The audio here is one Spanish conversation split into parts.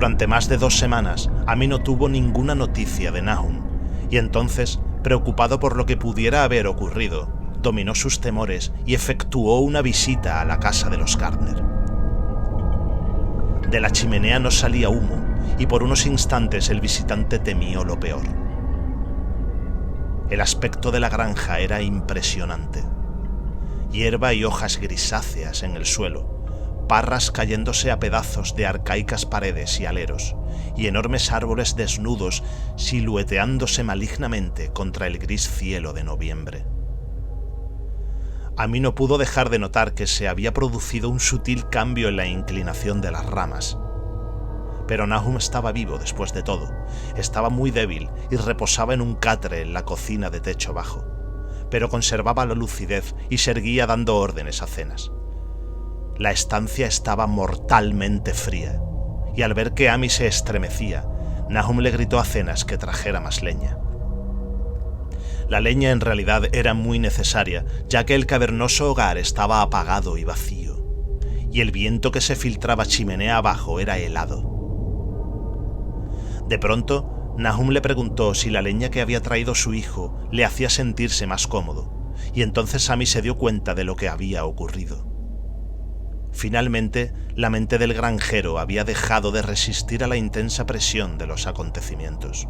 Durante más de 2 semanas, Ami no tuvo ninguna noticia de Nahum, y entonces, preocupado por lo que pudiera haber ocurrido, dominó sus temores y efectuó una visita a la casa de los Gardner. De la chimenea no salía humo, y por unos instantes el visitante temió lo peor. El aspecto de la granja era impresionante. Hierba y hojas grisáceas en el suelo, parras cayéndose a pedazos de arcaicas paredes y aleros, y enormes árboles desnudos silueteándose malignamente contra el gris cielo de noviembre. Ami no pudo dejar de notar que se había producido un sutil cambio en la inclinación de las ramas. Pero Nahum estaba vivo después de todo, estaba muy débil y reposaba en un catre en la cocina de techo bajo, pero conservaba la lucidez y seguía dando órdenes a Zenas. La estancia estaba mortalmente fría, y al ver que Ami se estremecía, Nahum le gritó a Zenas que trajera más leña. La leña en realidad era muy necesaria, ya que el cavernoso hogar estaba apagado y vacío, y el viento que se filtraba chimenea abajo era helado. De pronto, Nahum le preguntó si la leña que había traído su hijo le hacía sentirse más cómodo, y entonces Ami se dio cuenta de lo que había ocurrido. Finalmente, la mente del granjero había dejado de resistir a la intensa presión de los acontecimientos.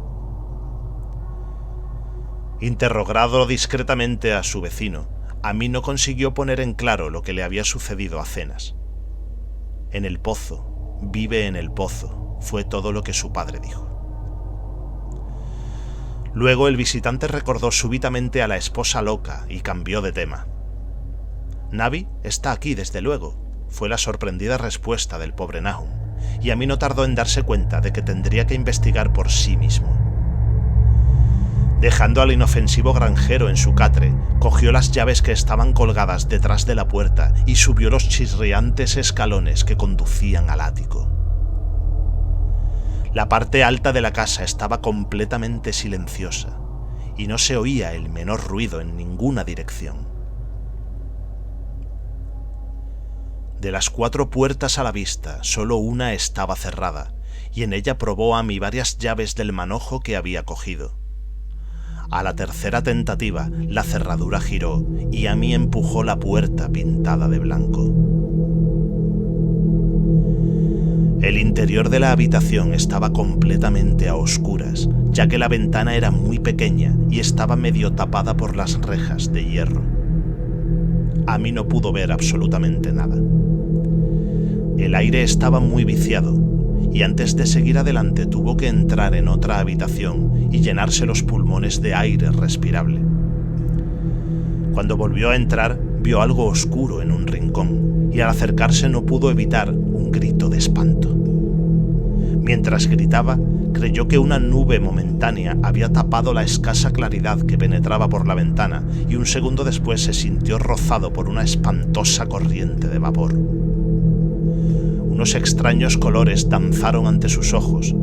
Interrogado discretamente a su vecino, Ami no consiguió poner en claro lo que le había sucedido a Zenas. En el pozo, vive en el pozo, fue todo lo que su padre dijo. Luego el visitante recordó súbitamente a la esposa loca y cambió de tema. «Navi está aquí, desde luego», fue la sorprendida respuesta del pobre Nahum, y Ami no tardó en darse cuenta de que tendría que investigar por sí mismo. Dejando al inofensivo granjero en su catre, cogió las llaves que estaban colgadas detrás de la puerta y subió los chirriantes escalones que conducían al ático. La parte alta de la casa estaba completamente silenciosa y no se oía el menor ruido en ninguna dirección. De las 4 puertas a la vista, solo una estaba cerrada, y en ella probó Ami varias llaves del manojo que había cogido. A la tercera tentativa, la cerradura giró y Ami empujó la puerta pintada de blanco. El interior de la habitación estaba completamente a oscuras, ya que la ventana era muy pequeña y estaba medio tapada por las rejas de hierro. Ami no pudo ver absolutamente nada. El aire estaba muy viciado, y antes de seguir adelante tuvo que entrar en otra habitación y llenarse los pulmones de aire respirable. Cuando volvió a entrar, vio algo oscuro en un rincón, y al acercarse no pudo evitar un grito de espanto. Mientras gritaba, creyó que una nube momentánea había tapado la escasa claridad que penetraba por la ventana, y un segundo después se sintió rozado por una espantosa corriente de vapor. Unos extraños colores danzaron ante sus ojos,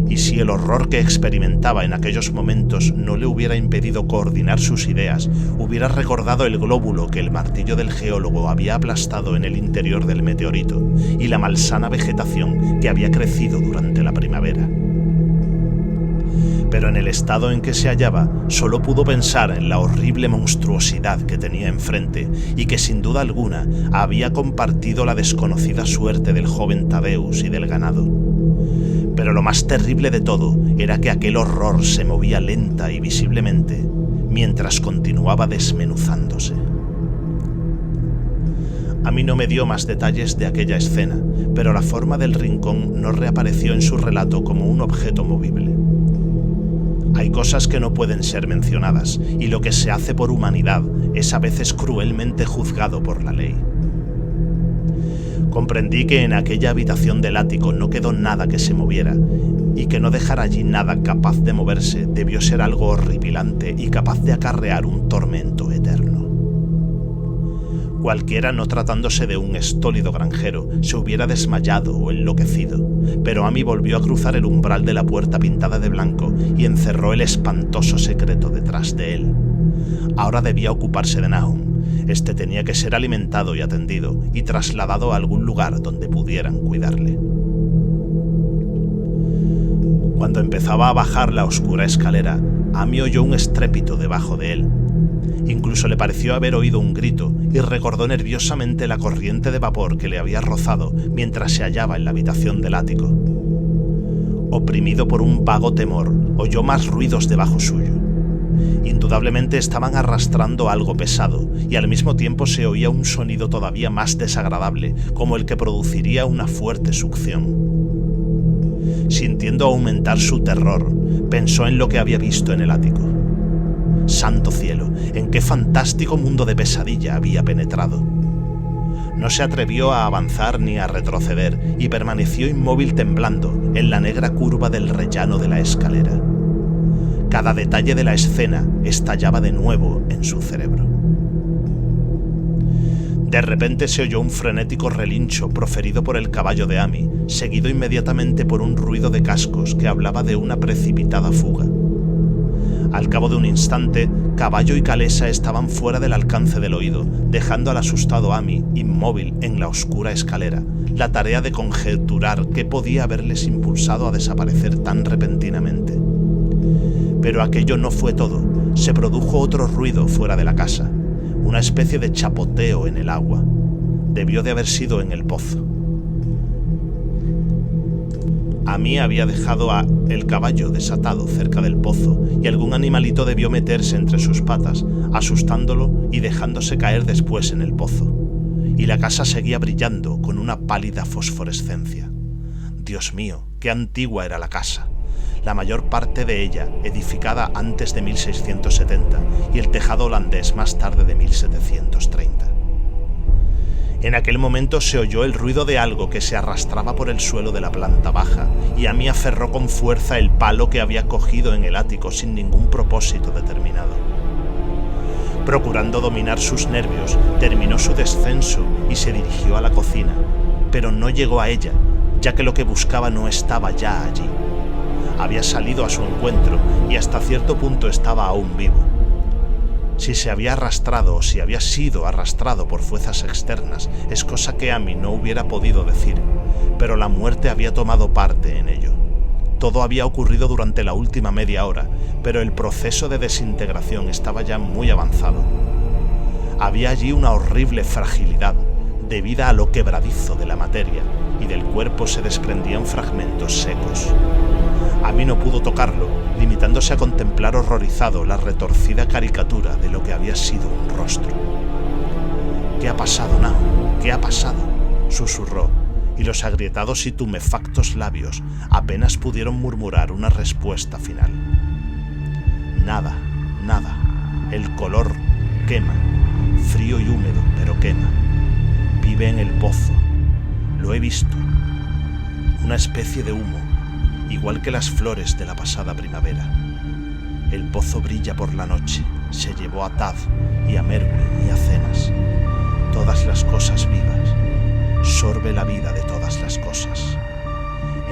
y si el horror que experimentaba en aquellos momentos no le hubiera impedido coordinar sus ideas, hubiera recordado el glóbulo que el martillo del geólogo había aplastado en el interior del meteorito y la malsana vegetación que había crecido durante la primavera. Pero en el estado en que se hallaba, solo pudo pensar en la horrible monstruosidad que tenía enfrente y que sin duda alguna había compartido la desconocida suerte del joven Thaddeus y del ganado. Pero lo más terrible de todo era que aquel horror se movía lenta y visiblemente mientras continuaba desmenuzándose. Ami no me dio más detalles de aquella escena, pero la forma del rincón no reapareció en su relato como un objeto movible. Hay cosas que no pueden ser mencionadas, y lo que se hace por humanidad es a veces cruelmente juzgado por la ley. Comprendí que en aquella habitación del ático no quedó nada que se moviera, y que no dejar allí nada capaz de moverse debió ser algo horripilante y capaz de acarrear un tormento eterno. Cualquiera no tratándose de un estólido granjero se hubiera desmayado o enloquecido, pero Ami volvió a cruzar el umbral de la puerta pintada de blanco y encerró el espantoso secreto detrás de él. Ahora debía ocuparse de Nahum. Este tenía que ser alimentado y atendido y trasladado a algún lugar donde pudieran cuidarle. Cuando empezaba a bajar la oscura escalera, Amy oyó un estrépito debajo de él. Incluso le pareció haber oído un grito y recordó nerviosamente la corriente de vapor que le había rozado mientras se hallaba en la habitación del ático. Oprimido por un vago temor, oyó más ruidos debajo suyo. Indudablemente estaban arrastrando algo pesado y al mismo tiempo se oía un sonido todavía más desagradable, como el que produciría una fuerte succión. Sintiendo aumentar su terror, pensó en lo que había visto en el ático. ¡Santo cielo! ¿En qué fantástico mundo de pesadilla había penetrado? No se atrevió a avanzar ni a retroceder y permaneció inmóvil temblando en la negra curva del rellano de la escalera. Cada detalle de la escena estallaba de nuevo en su cerebro. De repente se oyó un frenético relincho proferido por el caballo de Amy, seguido inmediatamente por un ruido de cascos que hablaba de una precipitada fuga. Al cabo de un instante, caballo y calesa estaban fuera del alcance del oído, dejando al asustado Amy inmóvil en la oscura escalera, la tarea de conjeturar qué podía haberles impulsado a desaparecer tan repentinamente. Pero aquello no fue todo. Se produjo otro ruido fuera de la casa, una especie de chapoteo en el agua. Debió de haber sido en el pozo. Amy había dejado el caballo desatado cerca del pozo y algún animalito debió meterse entre sus patas, asustándolo y dejándose caer después en el pozo. Y la casa seguía brillando con una pálida fosforescencia. Dios mío, qué antigua era la casa. La mayor parte de ella edificada antes de 1670 y el tejado holandés más tarde de 1730. En aquel momento se oyó el ruido de algo que se arrastraba por el suelo de la planta baja y Amy aferró con fuerza el palo que había cogido en el ático sin ningún propósito determinado. Procurando dominar sus nervios, terminó su descenso y se dirigió a la cocina, pero no llegó a ella, ya que lo que buscaba no estaba ya allí. Había salido a su encuentro y hasta cierto punto estaba aún vivo. Si se había arrastrado o si había sido arrastrado por fuerzas externas es cosa que Amy no hubiera podido decir, pero la muerte había tomado parte en ello. Todo había ocurrido durante la última media hora, pero el proceso de desintegración estaba ya muy avanzado. Había allí una horrible fragilidad, debida a lo quebradizo de la materia, y del cuerpo se desprendían fragmentos secos. Amy no pudo tocarlo, limitándose a contemplar horrorizado la retorcida caricatura de lo que había sido un rostro. «¿Qué ha pasado, Nao? ¿Qué ha pasado?», susurró, y los agrietados y tumefactos labios apenas pudieron murmurar una respuesta final. Nada, nada. El color quema, frío y húmedo, pero quema. Vive en el pozo. Lo he visto. Una especie de humo, igual que las flores de la pasada primavera. El pozo brilla por la noche. Se llevó a Tad y a Merwin y a Cenas. Todas las cosas vivas. Sorbe la vida de todas las cosas.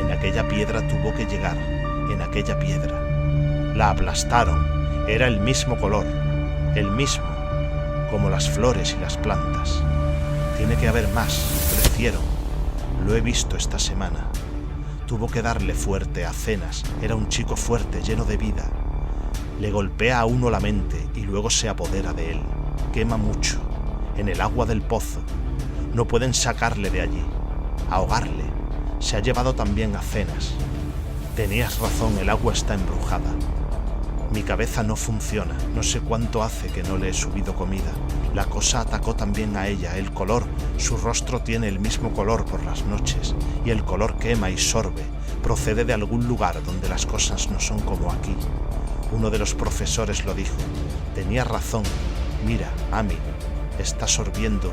En aquella piedra tuvo que llegar, en aquella piedra. La aplastaron. Era el mismo color, el mismo, como las flores y las plantas. Tiene que haber más, crecieron. Lo he visto esta semana. Tuvo que darle fuerte a Cenas. Era un chico fuerte, lleno de vida. Le golpea a uno la mente y luego se apodera de él. Quema mucho, en el agua del pozo. No pueden sacarle de allí, ahogarle. Se ha llevado también a Cenas. Tenías razón, el agua está embrujada. Mi cabeza no funciona, no sé cuánto hace que no le he subido comida. La cosa atacó también a ella, el color, su rostro tiene el mismo color por las noches, y el color quema y sorbe, procede de algún lugar donde las cosas no son como aquí. Uno de los profesores lo dijo, tenía razón, mira, Amy, está sorbiendo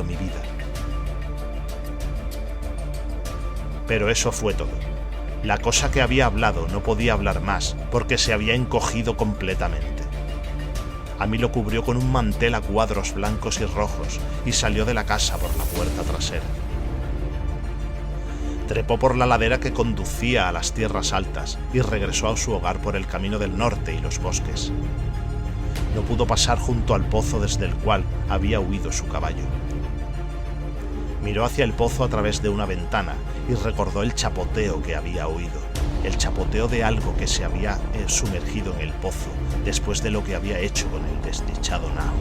mi vida. Pero eso fue todo. La cosa que había hablado no podía hablar más porque se había encogido completamente. Amy lo cubrió con un mantel a cuadros blancos y rojos y salió de la casa por la puerta trasera. Trepó por la ladera que conducía a las tierras altas y regresó a su hogar por el camino del norte y los bosques. No pudo pasar junto al pozo desde el cual había huido su caballo. Miró hacia el pozo a través de una ventana y recordó el chapoteo que había oído. el chapoteo de algo que se había sumergido en el pozo después de lo que había hecho con el desdichado Nahum.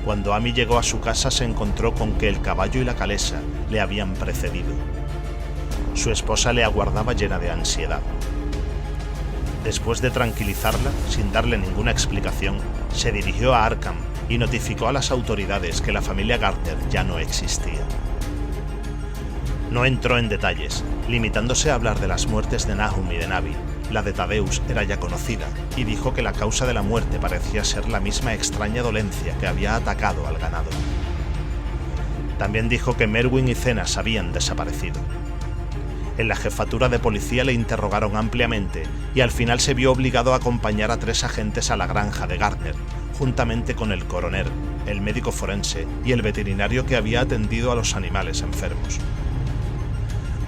Cuando Amy llegó a su casa se encontró con que el caballo y la calesa le habían precedido. Su esposa le aguardaba llena de ansiedad. Después de tranquilizarla, sin darle ninguna explicación, se dirigió a Arkham y notificó a las autoridades que la familia Gardner ya no existía. No entró en detalles, limitándose a hablar de las muertes de Nahum y de Navi. La de Thaddeus era ya conocida, y dijo que la causa de la muerte parecía ser la misma extraña dolencia que había atacado al ganado. También dijo que Merwin y Zenas habían desaparecido. En la jefatura de policía le interrogaron ampliamente y al final se vio obligado a acompañar a 3 agentes a la granja de Gardner, juntamente con el coronel, el médico forense y el veterinario que había atendido a los animales enfermos.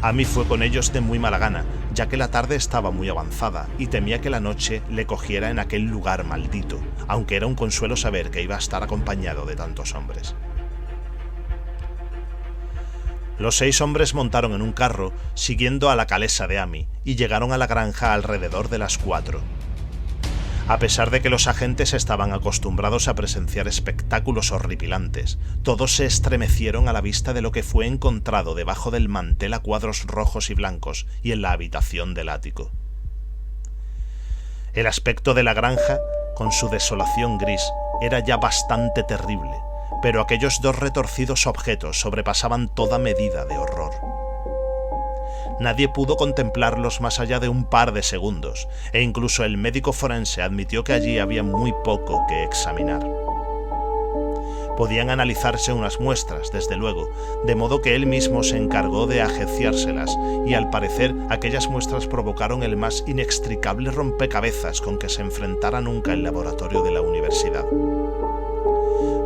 Amy fue con ellos de muy mala gana, ya que la tarde estaba muy avanzada y temía que la noche le cogiera en aquel lugar maldito, aunque era un consuelo saber que iba a estar acompañado de tantos hombres. Los 6 hombres montaron en un carro, siguiendo a la calesa de Amy, y llegaron a la granja alrededor de las 4. A pesar de que los agentes estaban acostumbrados a presenciar espectáculos horripilantes, todos se estremecieron a la vista de lo que fue encontrado debajo del mantel a cuadros rojos y blancos y en la habitación del ático. El aspecto de la granja, con su desolación gris, era ya bastante terrible, pero aquellos 2 retorcidos objetos sobrepasaban toda medida de horror. Nadie pudo contemplarlos más allá de un par de segundos, e incluso el médico forense admitió que allí había muy poco que examinar. Podían analizarse unas muestras, desde luego, de modo que él mismo se encargó de agenciárselas, y al parecer aquellas muestras provocaron el más inextricable rompecabezas con que se enfrentara nunca el laboratorio de la universidad.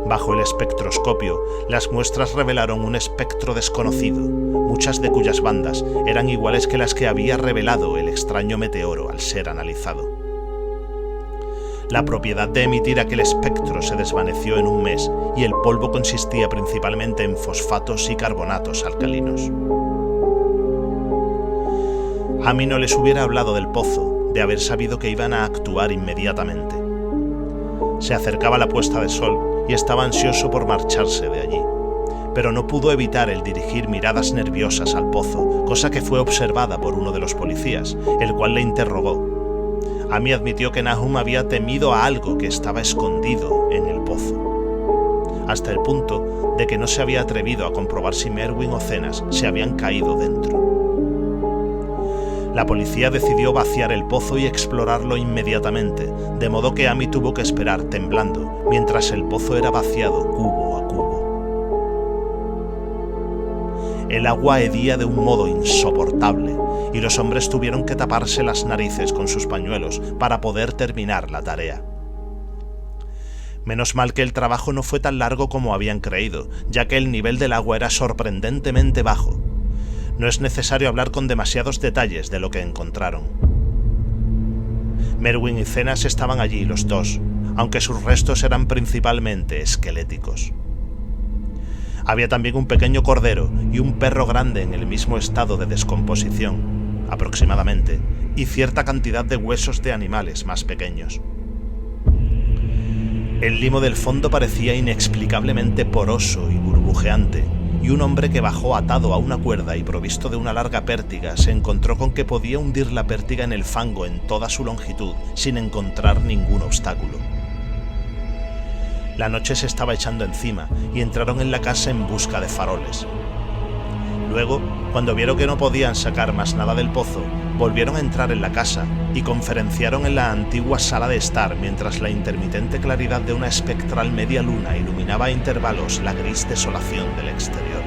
Bajo el espectroscopio, las muestras revelaron un espectro desconocido, muchas de cuyas bandas eran iguales que las que había revelado el extraño meteoro al ser analizado. La propiedad de emitir aquel espectro se desvaneció en un mes y el polvo consistía principalmente en fosfatos y carbonatos alcalinos. A mí no les hubiera hablado del pozo, de haber sabido que iban a actuar inmediatamente. Se acercaba la puesta de sol y estaba ansioso por marcharse de allí, pero no pudo evitar el dirigir miradas nerviosas al pozo, cosa que fue observada por uno de los policías, el cual le interrogó. Amy admitió que Nahum había temido a algo que estaba escondido en el pozo, hasta el punto de que no se había atrevido a comprobar si Merwin o Zenas se habían caído dentro. La policía decidió vaciar el pozo y explorarlo inmediatamente, de modo que Amy tuvo que esperar temblando, mientras el pozo era vaciado cubo a cubo. El agua hedía de un modo insoportable, y los hombres tuvieron que taparse las narices con sus pañuelos para poder terminar la tarea. Menos mal que el trabajo no fue tan largo como habían creído, ya que el nivel del agua era sorprendentemente bajo. No es necesario hablar con demasiados detalles de lo que encontraron. Merwin y Zenas estaban allí los 2, aunque sus restos eran principalmente esqueléticos. Había también un pequeño cordero y un perro grande en el mismo estado de descomposición, aproximadamente, y cierta cantidad de huesos de animales más pequeños. El limo del fondo parecía inexplicablemente poroso y burbujeante, y un hombre que bajó atado a una cuerda y provisto de una larga pértiga se encontró con que podía hundir la pértiga en el fango en toda su longitud sin encontrar ningún obstáculo. La noche se estaba echando encima y entraron en la casa en busca de faroles. Luego, cuando vieron que no podían sacar más nada del pozo, volvieron a entrar en la casa y conferenciaron en la antigua sala de estar mientras la intermitente claridad de una espectral media luna iluminaba a intervalos la gris desolación del exterior.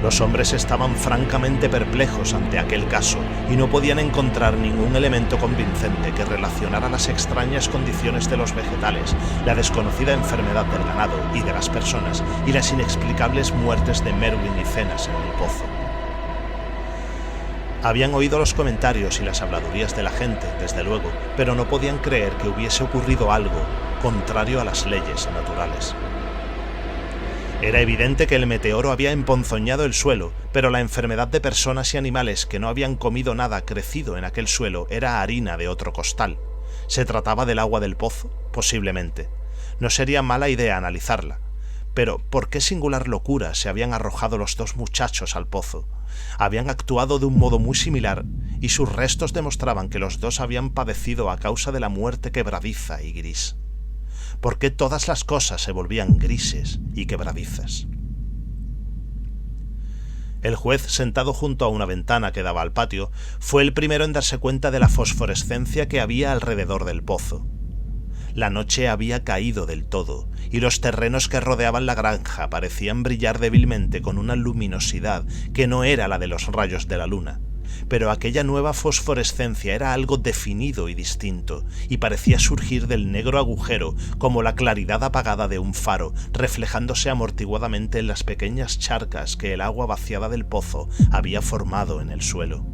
Los hombres estaban francamente perplejos ante aquel caso y no podían encontrar ningún elemento convincente que relacionara las extrañas condiciones de los vegetales, la desconocida enfermedad del ganado y de las personas y las inexplicables muertes de Merwin y Zenas en el pozo. Habían oído los comentarios y las habladurías de la gente, desde luego, pero no podían creer que hubiese ocurrido algo contrario a las leyes naturales. Era evidente que el meteoro había emponzoñado el suelo, pero la enfermedad de personas y animales que no habían comido nada crecido en aquel suelo era harina de otro costal. ¿Se trataba del agua del pozo? Posiblemente. No sería mala idea analizarla. Pero, ¿por qué singular locura se habían arrojado los dos muchachos al pozo? Habían actuado de un modo muy similar, y sus restos demostraban que los dos habían padecido a causa de la muerte quebradiza y gris. ¿Por qué todas las cosas se volvían grises y quebradizas? El juez, sentado junto a una ventana que daba al patio, fue el primero en darse cuenta de la fosforescencia que había alrededor del pozo. La noche había caído del todo, y los terrenos que rodeaban la granja parecían brillar débilmente con una luminosidad que no era la de los rayos de la luna. Pero aquella nueva fosforescencia era algo definido y distinto, y parecía surgir del negro agujero como la claridad apagada de un faro, reflejándose amortiguadamente en las pequeñas charcas que el agua vaciada del pozo había formado en el suelo.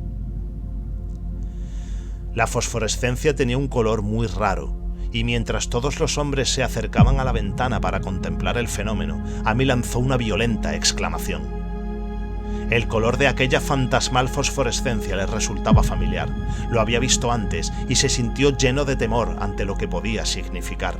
La fosforescencia tenía un color muy raro, y mientras todos los hombres se acercaban a la ventana para contemplar el fenómeno, Amy lanzó una violenta exclamación. El color de aquella fantasmal fosforescencia le resultaba familiar. Lo había visto antes y se sintió lleno de temor ante lo que podía significar.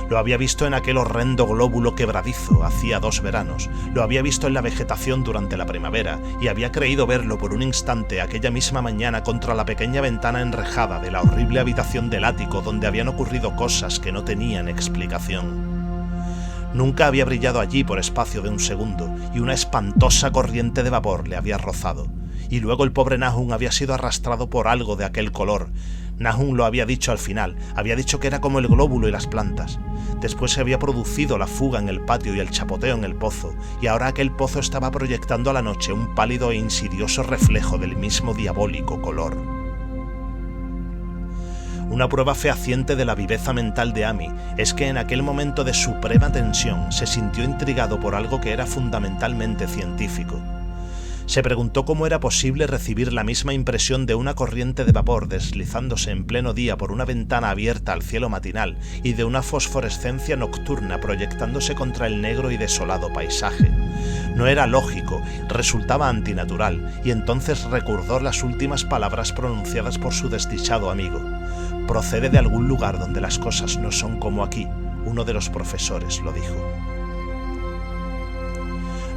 Lo había visto en aquel horrendo glóbulo quebradizo hacía 2 veranos, lo había visto en la vegetación durante la primavera y había creído verlo por un instante aquella misma mañana contra la pequeña ventana enrejada de la horrible habitación del ático donde habían ocurrido cosas que no tenían explicación. Nunca había brillado allí por espacio de un segundo y una espantosa corriente de vapor le había rozado. Y luego el pobre Nahum había sido arrastrado por algo de aquel color. Nahum lo había dicho al final, había dicho que era como el glóbulo y las plantas. Después se había producido la fuga en el patio y el chapoteo en el pozo, y ahora aquel pozo estaba proyectando a la noche un pálido e insidioso reflejo del mismo diabólico color. Una prueba fehaciente de la viveza mental de Amy es que en aquel momento de suprema tensión se sintió intrigado por algo que era fundamentalmente científico. Se preguntó cómo era posible recibir la misma impresión de una corriente de vapor deslizándose en pleno día por una ventana abierta al cielo matinal y de una fosforescencia nocturna proyectándose contra el negro y desolado paisaje. No era lógico, resultaba antinatural, y entonces recordó las últimas palabras pronunciadas por su desdichado amigo. «Procede de algún lugar donde las cosas no son como aquí», uno de los profesores lo dijo.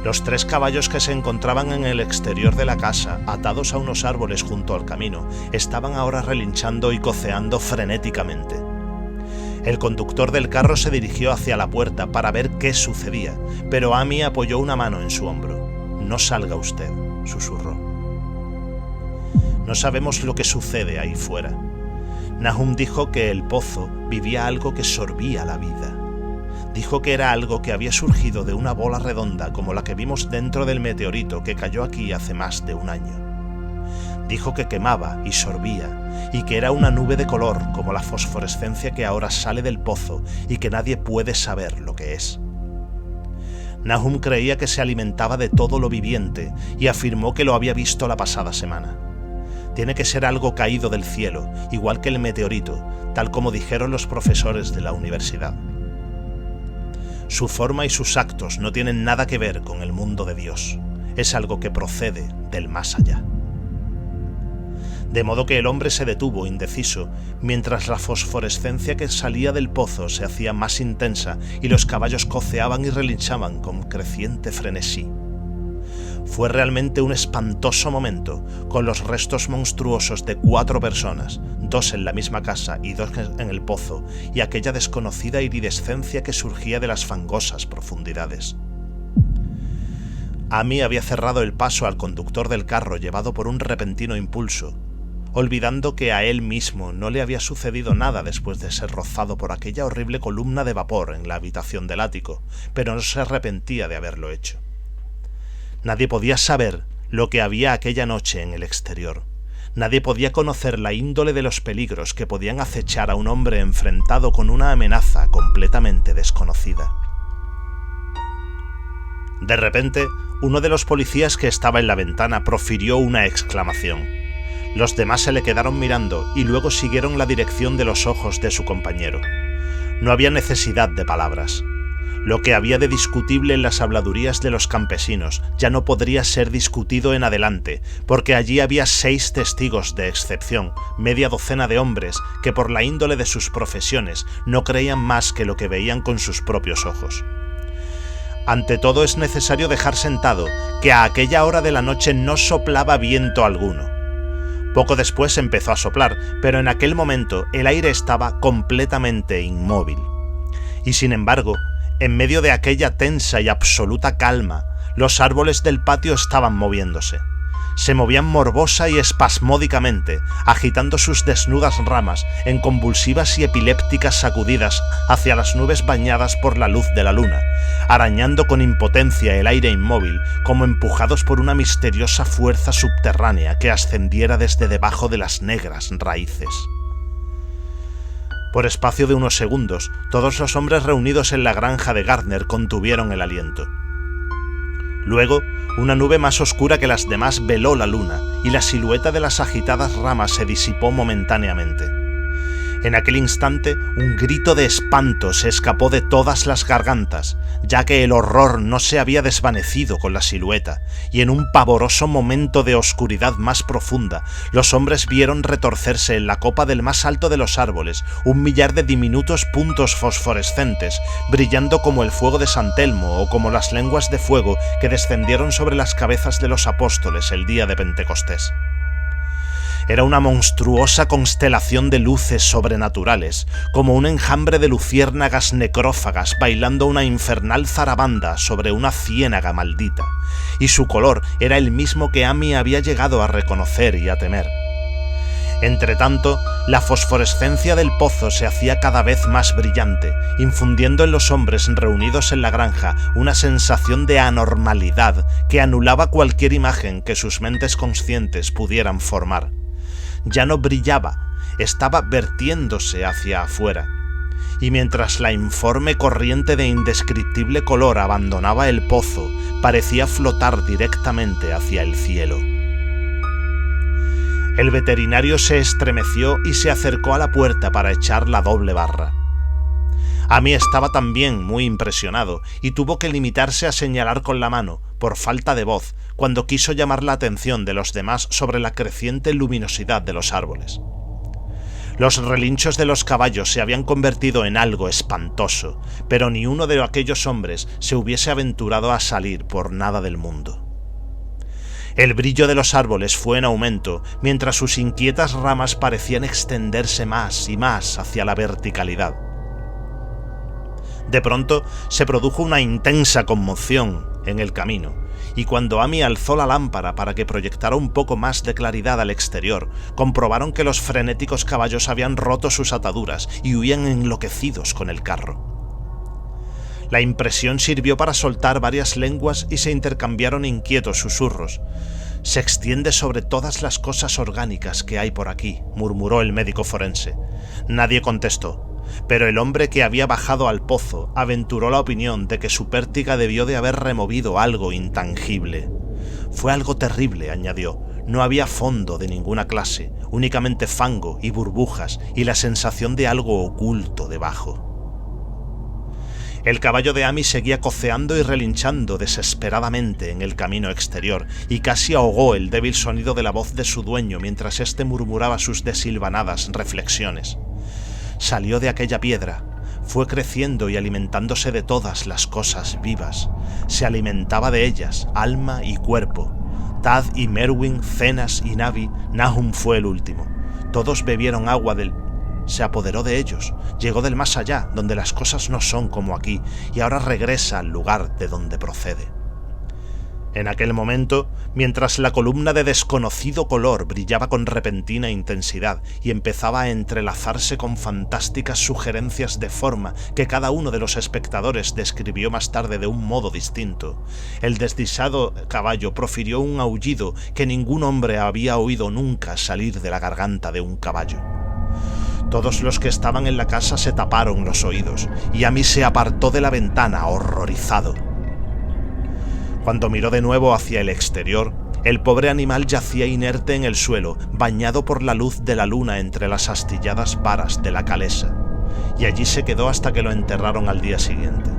Los 3 caballos que se encontraban en el exterior de la casa, atados a unos árboles junto al camino, estaban ahora relinchando y coceando frenéticamente. El conductor del carro se dirigió hacia la puerta para ver qué sucedía, pero Amy apoyó una mano en su hombro. «No salga usted», susurró. No sabemos lo que sucede ahí fuera. Nahum dijo que el pozo vivía algo que sorbía la vida. Dijo que era algo que había surgido de una bola redonda como la que vimos dentro del meteorito que cayó aquí hace más de 1 año. Dijo que quemaba y sorbía, y que era una nube de color como la fosforescencia que ahora sale del pozo y que nadie puede saber lo que es. Nahum creía que se alimentaba de todo lo viviente y afirmó que lo había visto la pasada semana. Tiene que ser algo caído del cielo, igual que el meteorito, tal como dijeron los profesores de la universidad. Su forma y sus actos no tienen nada que ver con el mundo de Dios. Es algo que procede del más allá. De modo que el hombre se detuvo indeciso, mientras la fosforescencia que salía del pozo se hacía más intensa y los caballos coceaban y relinchaban con creciente frenesí. Fue realmente un espantoso momento, con los restos monstruosos de 4 personas, 2 en la misma casa y 2 en el pozo, y aquella desconocida iridescencia que surgía de las fangosas profundidades. Amy había cerrado el paso al conductor del carro llevado por un repentino impulso, olvidando que a él mismo no le había sucedido nada después de ser rozado por aquella horrible columna de vapor en la habitación del ático, pero no se arrepentía de haberlo hecho. Nadie podía saber lo que había aquella noche en el exterior. Nadie podía conocer la índole de los peligros que podían acechar a un hombre enfrentado con una amenaza completamente desconocida. De repente, uno de los policías que estaba en la ventana profirió una exclamación. Los demás se le quedaron mirando y luego siguieron la dirección de los ojos de su compañero. No había necesidad de palabras. Lo que había de discutible en las habladurías de los campesinos ya no podría ser discutido en adelante, porque allí había 6 testigos de excepción, media docena de hombres que por la índole de sus profesiones no creían más que lo que veían con sus propios ojos. Ante todo es necesario dejar sentado que a aquella hora de la noche no soplaba viento alguno. Poco después empezó a soplar, pero en aquel momento el aire estaba completamente inmóvil. Y sin embargo, en medio de aquella tensa y absoluta calma, los árboles del patio estaban moviéndose. Se movían morbosa y espasmódicamente, agitando sus desnudas ramas en convulsivas y epilépticas sacudidas hacia las nubes bañadas por la luz de la luna, arañando con impotencia el aire inmóvil, como empujados por una misteriosa fuerza subterránea que ascendiera desde debajo de las negras raíces. Por espacio de unos segundos, todos los hombres reunidos en la granja de Gardner contuvieron el aliento. Luego, una nube más oscura que las demás veló la luna, y la silueta de las agitadas ramas se disipó momentáneamente. En aquel instante, un grito de espanto se escapó de todas las gargantas, ya que el horror no se había desvanecido con la silueta, y en un pavoroso momento de oscuridad más profunda, los hombres vieron retorcerse en la copa del más alto de los árboles 1 millar de diminutos puntos fosforescentes, brillando como el fuego de San Telmo o como las lenguas de fuego que descendieron sobre las cabezas de los apóstoles el día de Pentecostés. Era una monstruosa constelación de luces sobrenaturales, como un enjambre de luciérnagas necrófagas bailando una infernal zarabanda sobre una ciénaga maldita, y su color era el mismo que Amy había llegado a reconocer y a temer. Entretanto, la fosforescencia del pozo se hacía cada vez más brillante, infundiendo en los hombres reunidos en la granja una sensación de anormalidad que anulaba cualquier imagen que sus mentes conscientes pudieran formar. Ya no brillaba, estaba vertiéndose hacia afuera, y mientras la informe corriente de indescriptible color abandonaba el pozo, parecía flotar directamente hacia el cielo. El veterinario se estremeció y se acercó a la puerta para echar la doble barra. Amy estaba también muy impresionado y tuvo que limitarse a señalar con la mano, por falta de voz, cuando quiso llamar la atención de los demás sobre la creciente luminosidad de los árboles. Los relinchos de los caballos se habían convertido en algo espantoso, pero ni uno de aquellos hombres se hubiese aventurado a salir por nada del mundo. El brillo de los árboles fue en aumento, mientras sus inquietas ramas parecían extenderse más y más hacia la verticalidad. De pronto se produjo una intensa conmoción en el camino, y cuando Amy alzó la lámpara para que proyectara un poco más de claridad al exterior, comprobaron que los frenéticos caballos habían roto sus ataduras y huían enloquecidos con el carro. La impresión sirvió para soltar varias lenguas y se intercambiaron inquietos susurros. «Se extiende sobre todas las cosas orgánicas que hay por aquí», murmuró el médico forense. Nadie contestó, pero el hombre que había bajado al pozo aventuró la opinión de que su pértiga debió de haber removido algo intangible. «Fue algo terrible», añadió. «No había fondo de ninguna clase, únicamente fango y burbujas y la sensación de algo oculto debajo». El caballo de Amy seguía coceando y relinchando desesperadamente en el camino exterior, y casi ahogó el débil sonido de la voz de su dueño mientras éste murmuraba sus desilvanadas reflexiones. Salió de aquella piedra, fue creciendo y alimentándose de todas las cosas vivas. Se alimentaba de ellas, alma y cuerpo. Tad y Merwin, Zenas y Navi, Nahum fue el último. Todos bebieron agua del... Se apoderó de ellos, llegó del más allá, donde las cosas no son como aquí, y ahora regresa al lugar de donde procede. En aquel momento, mientras la columna de desconocido color brillaba con repentina intensidad y empezaba a entrelazarse con fantásticas sugerencias de forma que cada uno de los espectadores describió más tarde de un modo distinto, el desdichado caballo profirió un aullido que ningún hombre había oído nunca salir de la garganta de un caballo. Todos los que estaban en la casa se taparon los oídos, y Amy se apartó de la ventana, horrorizado. Cuando miró de nuevo hacia el exterior, el pobre animal yacía inerte en el suelo, bañado por la luz de la luna entre las astilladas varas de la calesa, y allí se quedó hasta que lo enterraron al día siguiente.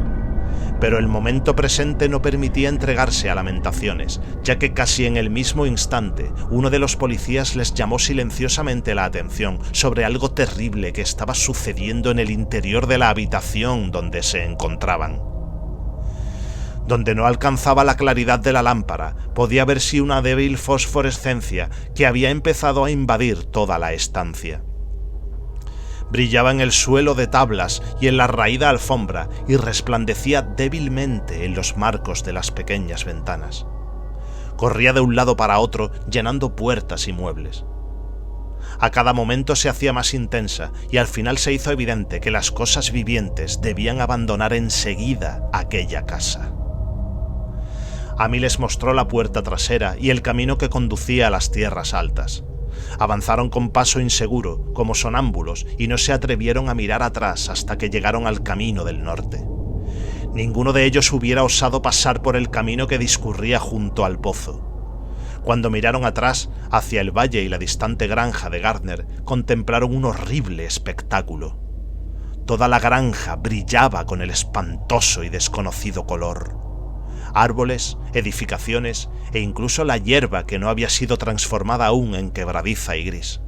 pero el momento presente no permitía entregarse a lamentaciones, ya que casi en el mismo instante uno de los policías les llamó silenciosamente la atención sobre algo terrible que estaba sucediendo en el interior de la habitación donde se encontraban. Donde no alcanzaba la claridad de la lámpara, podía verse una débil fosforescencia que había empezado a invadir toda la estancia. Brillaba en el suelo de tablas y en la raída alfombra y resplandecía débilmente en los marcos de las pequeñas ventanas. Corría de un lado para otro, llenando puertas y muebles. A cada momento se hacía más intensa y al final se hizo evidente que las cosas vivientes debían abandonar enseguida aquella casa. A mí les mostró la puerta trasera y el camino que conducía a las tierras altas. Avanzaron con paso inseguro, como sonámbulos, y no se atrevieron a mirar atrás hasta que llegaron al camino del norte. Ninguno de ellos hubiera osado pasar por el camino que discurría junto al pozo. Cuando miraron atrás, hacia el valle y la distante granja de Gardner, contemplaron un horrible espectáculo. Toda la granja brillaba con el espantoso y desconocido color. Árboles, edificaciones e incluso la hierba que no había sido transformada aún en quebradiza y gris.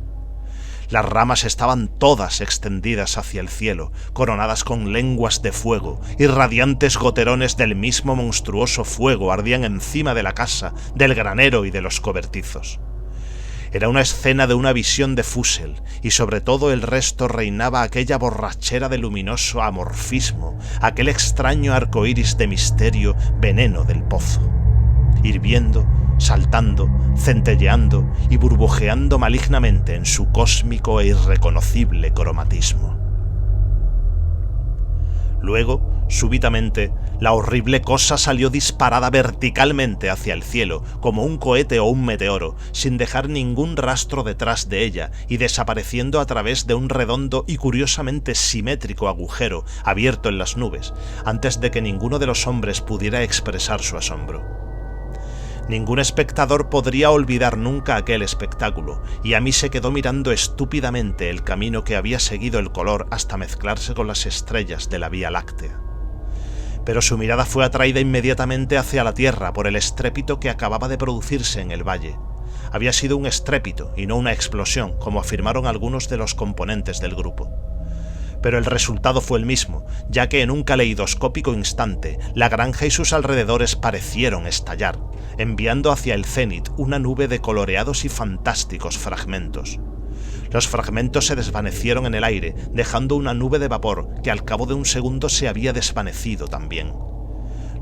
Las ramas estaban todas extendidas hacia el cielo, coronadas con lenguas de fuego, y radiantes goterones del mismo monstruoso fuego ardían encima de la casa, del granero y de los cobertizos. Era una escena de una visión de Fussell, y sobre todo el resto reinaba aquella borrachera de luminoso amorfismo, aquel extraño arco iris de misterio, veneno del pozo. Hirviendo, saltando, centelleando y burbujeando malignamente en su cósmico e irreconocible cromatismo. Luego, súbitamente, la horrible cosa salió disparada verticalmente hacia el cielo, como un cohete o un meteoro, sin dejar ningún rastro detrás de ella y desapareciendo a través de un redondo y curiosamente simétrico agujero abierto en las nubes, antes de que ninguno de los hombres pudiera expresar su asombro. Ningún espectador podría olvidar nunca aquel espectáculo, y a mí se quedó mirando estúpidamente el camino que había seguido el color hasta mezclarse con las estrellas de la Vía Láctea. Pero su mirada fue atraída inmediatamente hacia la tierra por el estrépito que acababa de producirse en el valle. Había sido un estrépito y no una explosión, como afirmaron algunos de los componentes del grupo. Pero el resultado fue el mismo, ya que en un caleidoscópico instante la granja y sus alrededores parecieron estallar, enviando hacia el cénit una nube de coloreados y fantásticos fragmentos. Los fragmentos se desvanecieron en el aire, dejando una nube de vapor que al cabo de un segundo se había desvanecido también.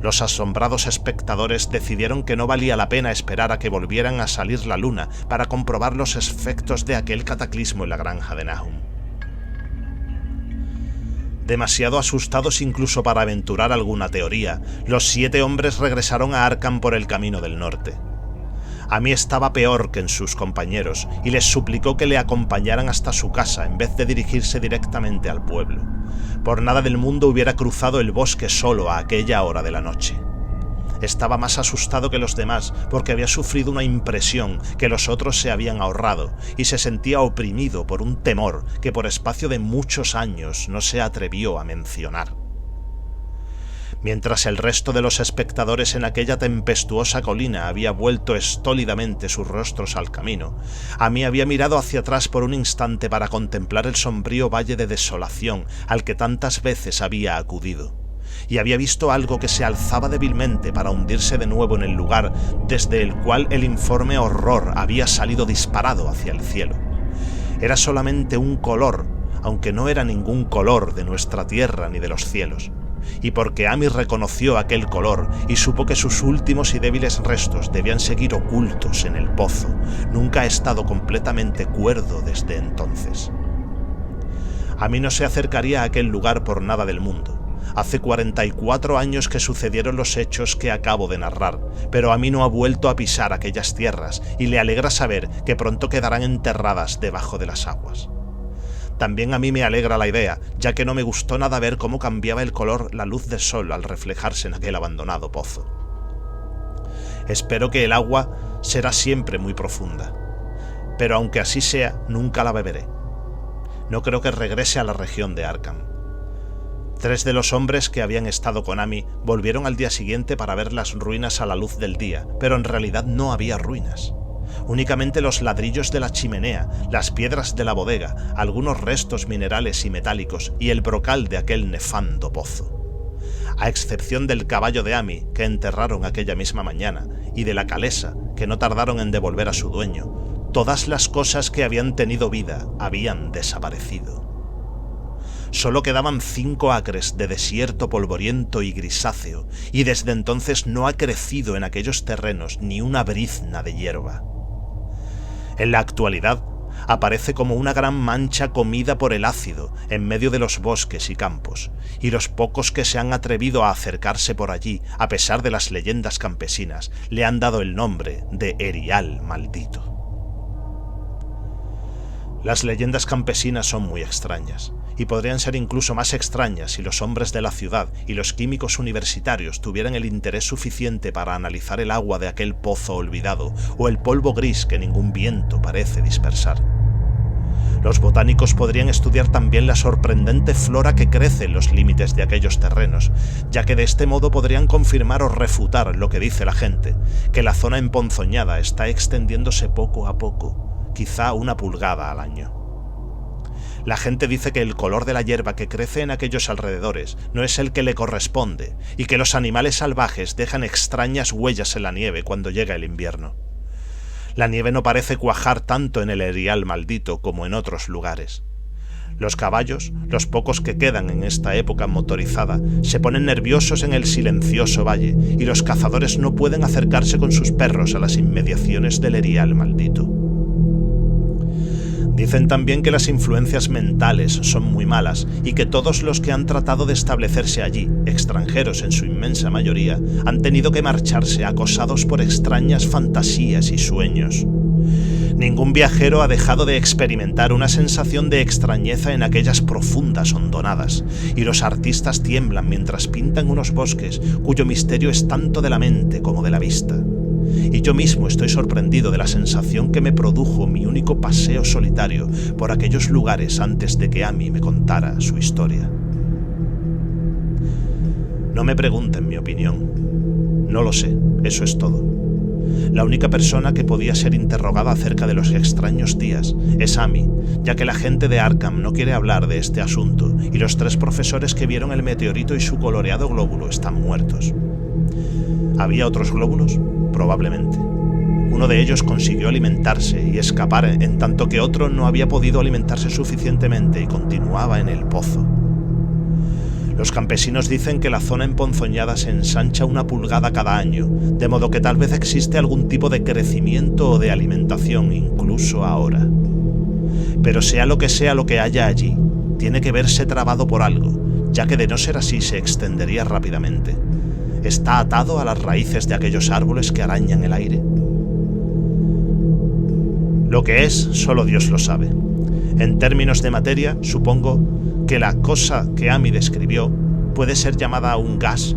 Los asombrados espectadores decidieron que no valía la pena esperar a que volvieran a salir la luna para comprobar los efectos de aquel cataclismo en la granja de Nahum. Demasiado asustados incluso para aventurar alguna teoría, los 7 hombres regresaron a Arkham por el camino del norte. A mí estaba peor que en sus compañeros y les suplicó que le acompañaran hasta su casa en vez de dirigirse directamente al pueblo. Por nada del mundo hubiera cruzado el bosque solo a aquella hora de la noche. Estaba más asustado que los demás porque había sufrido una impresión que los otros se habían ahorrado y se sentía oprimido por un temor que por espacio de muchos años no se atrevió a mencionar. Mientras el resto de los espectadores en aquella tempestuosa colina había vuelto estólidamente sus rostros al camino, a mí había mirado hacia atrás por un instante para contemplar el sombrío valle de desolación al que tantas veces había acudido. Y había visto algo que se alzaba débilmente para hundirse de nuevo en el lugar desde el cual el informe horror había salido disparado hacia el cielo. Era solamente un color, aunque no era ningún color de nuestra tierra ni de los cielos. Y porque Amy reconoció aquel color y supo que sus últimos y débiles restos debían seguir ocultos en el pozo, nunca ha estado completamente cuerdo desde entonces. Amy no se acercaría a aquel lugar por nada del mundo. Hace 44 años que sucedieron los hechos que acabo de narrar, pero Amy no ha vuelto a pisar aquellas tierras y le alegra saber que pronto quedarán enterradas debajo de las aguas. También a mí me alegra la idea, ya que no me gustó nada ver cómo cambiaba el color la luz del sol al reflejarse en aquel abandonado pozo. Espero que el agua será siempre muy profunda, pero aunque así sea, nunca la beberé. No creo que regrese a la región de Arkham. 3 de los hombres que habían estado con Amy volvieron al día siguiente para ver las ruinas a la luz del día, pero en realidad no había ruinas. Únicamente los ladrillos de la chimenea, las piedras de la bodega, algunos restos minerales y metálicos y el brocal de aquel nefando pozo. A excepción del caballo de Amy, que enterraron aquella misma mañana, y de la calesa, que no tardaron en devolver a su dueño, todas las cosas que habían tenido vida habían desaparecido. Solo quedaban 5 acres de desierto polvoriento y grisáceo, y desde entonces no ha crecido en aquellos terrenos ni una brizna de hierba. En la actualidad, aparece como una gran mancha comida por el ácido en medio de los bosques y campos, y los pocos que se han atrevido a acercarse por allí, a pesar de las leyendas campesinas, le han dado el nombre de Erial Maldito. Las leyendas campesinas son muy extrañas, y podrían ser incluso más extrañas si los hombres de la ciudad y los químicos universitarios tuvieran el interés suficiente para analizar el agua de aquel pozo olvidado o el polvo gris que ningún viento parece dispersar. Los botánicos podrían estudiar también la sorprendente flora que crece en los límites de aquellos terrenos, ya que de este modo podrían confirmar o refutar lo que dice la gente, que la zona emponzoñada está extendiéndose poco a poco, quizá 1 pulgada al año. La gente dice que el color de la hierba que crece en aquellos alrededores no es el que le corresponde y que los animales salvajes dejan extrañas huellas en la nieve cuando llega el invierno. La nieve no parece cuajar tanto en el Erial Maldito como en otros lugares. Los caballos, los pocos que quedan en esta época motorizada, se ponen nerviosos en el silencioso valle y los cazadores no pueden acercarse con sus perros a las inmediaciones del Erial Maldito. Dicen también que las influencias mentales son muy malas y que todos los que han tratado de establecerse allí, extranjeros en su inmensa mayoría, han tenido que marcharse acosados por extrañas fantasías y sueños. Ningún viajero ha dejado de experimentar una sensación de extrañeza en aquellas profundas hondonadas, y los artistas tiemblan mientras pintan unos bosques cuyo misterio es tanto de la mente como de la vista. Y yo mismo estoy sorprendido de la sensación que me produjo mi único paseo solitario por aquellos lugares antes de que Amy me contara su historia. No me pregunten mi opinión. No lo sé, eso es todo. La única persona que podía ser interrogada acerca de los extraños días es Amy, ya que la gente de Arkham no quiere hablar de este asunto y los 3 profesores que vieron el meteorito y su coloreado glóbulo están muertos. ¿Había otros glóbulos? Probablemente. Uno de ellos consiguió alimentarse y escapar, en tanto que otro no había podido alimentarse suficientemente y continuaba en el pozo. Los campesinos dicen que la zona emponzoñada se ensancha 1 pulgada cada año, de modo que tal vez existe algún tipo de crecimiento o de alimentación incluso ahora. Pero sea lo que haya allí, tiene que verse trabado por algo, ya que de no ser así se extendería rápidamente. ¿Está atado a las raíces de aquellos árboles que arañan el aire? Lo que es, solo Dios lo sabe. En términos de materia, supongo que la cosa que Amy describió puede ser llamada un gas,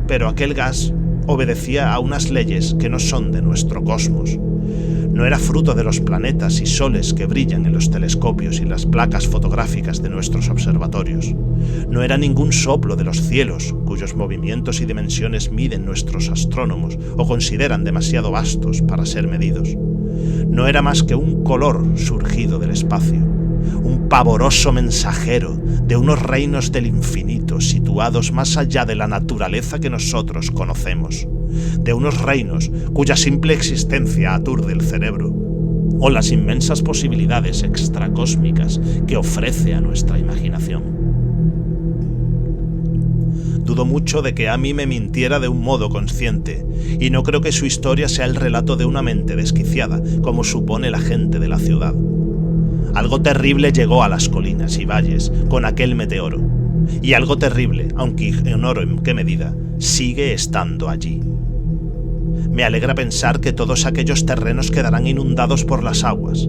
pero aquel gas obedecía a unas leyes que no son de nuestro cosmos. No era fruto de los planetas y soles que brillan en los telescopios y las placas fotográficas de nuestros observatorios. No era ningún soplo de los cielos, cuyos movimientos y dimensiones miden nuestros astrónomos o consideran demasiado vastos para ser medidos. No era más que un color surgido del espacio, un pavoroso mensajero de unos reinos del infinito situados más allá de la naturaleza que nosotros conocemos, de unos reinos cuya simple existencia aturde el cerebro, o las inmensas posibilidades extracósmicas que ofrece a nuestra imaginación. Dudo mucho de que Amy me mintiera de un modo consciente, y no creo que su historia sea el relato de una mente desquiciada, como supone la gente de la ciudad. Algo terrible llegó a las colinas y valles con aquel meteoro, y algo terrible, aunque ignoro en qué medida, sigue estando allí. Me alegra pensar que todos aquellos terrenos quedarán inundados por las aguas.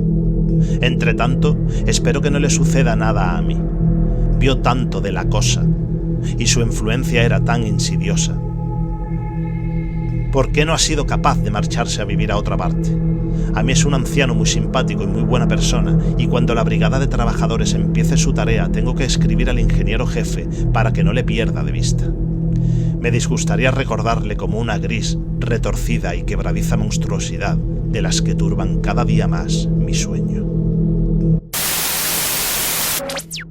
Entretanto, espero que no le suceda nada a Amy. Vio tanto de la cosa, y su influencia era tan insidiosa. ¿Por qué no ha sido capaz de marcharse a vivir a otra parte? A mí es un anciano muy simpático y muy buena persona, y cuando la brigada de trabajadores empiece su tarea tengo que escribir al ingeniero jefe para que no le pierda de vista. Me disgustaría recordarle como una gris, retorcida y quebradiza monstruosidad de las que turban cada día más mi sueño.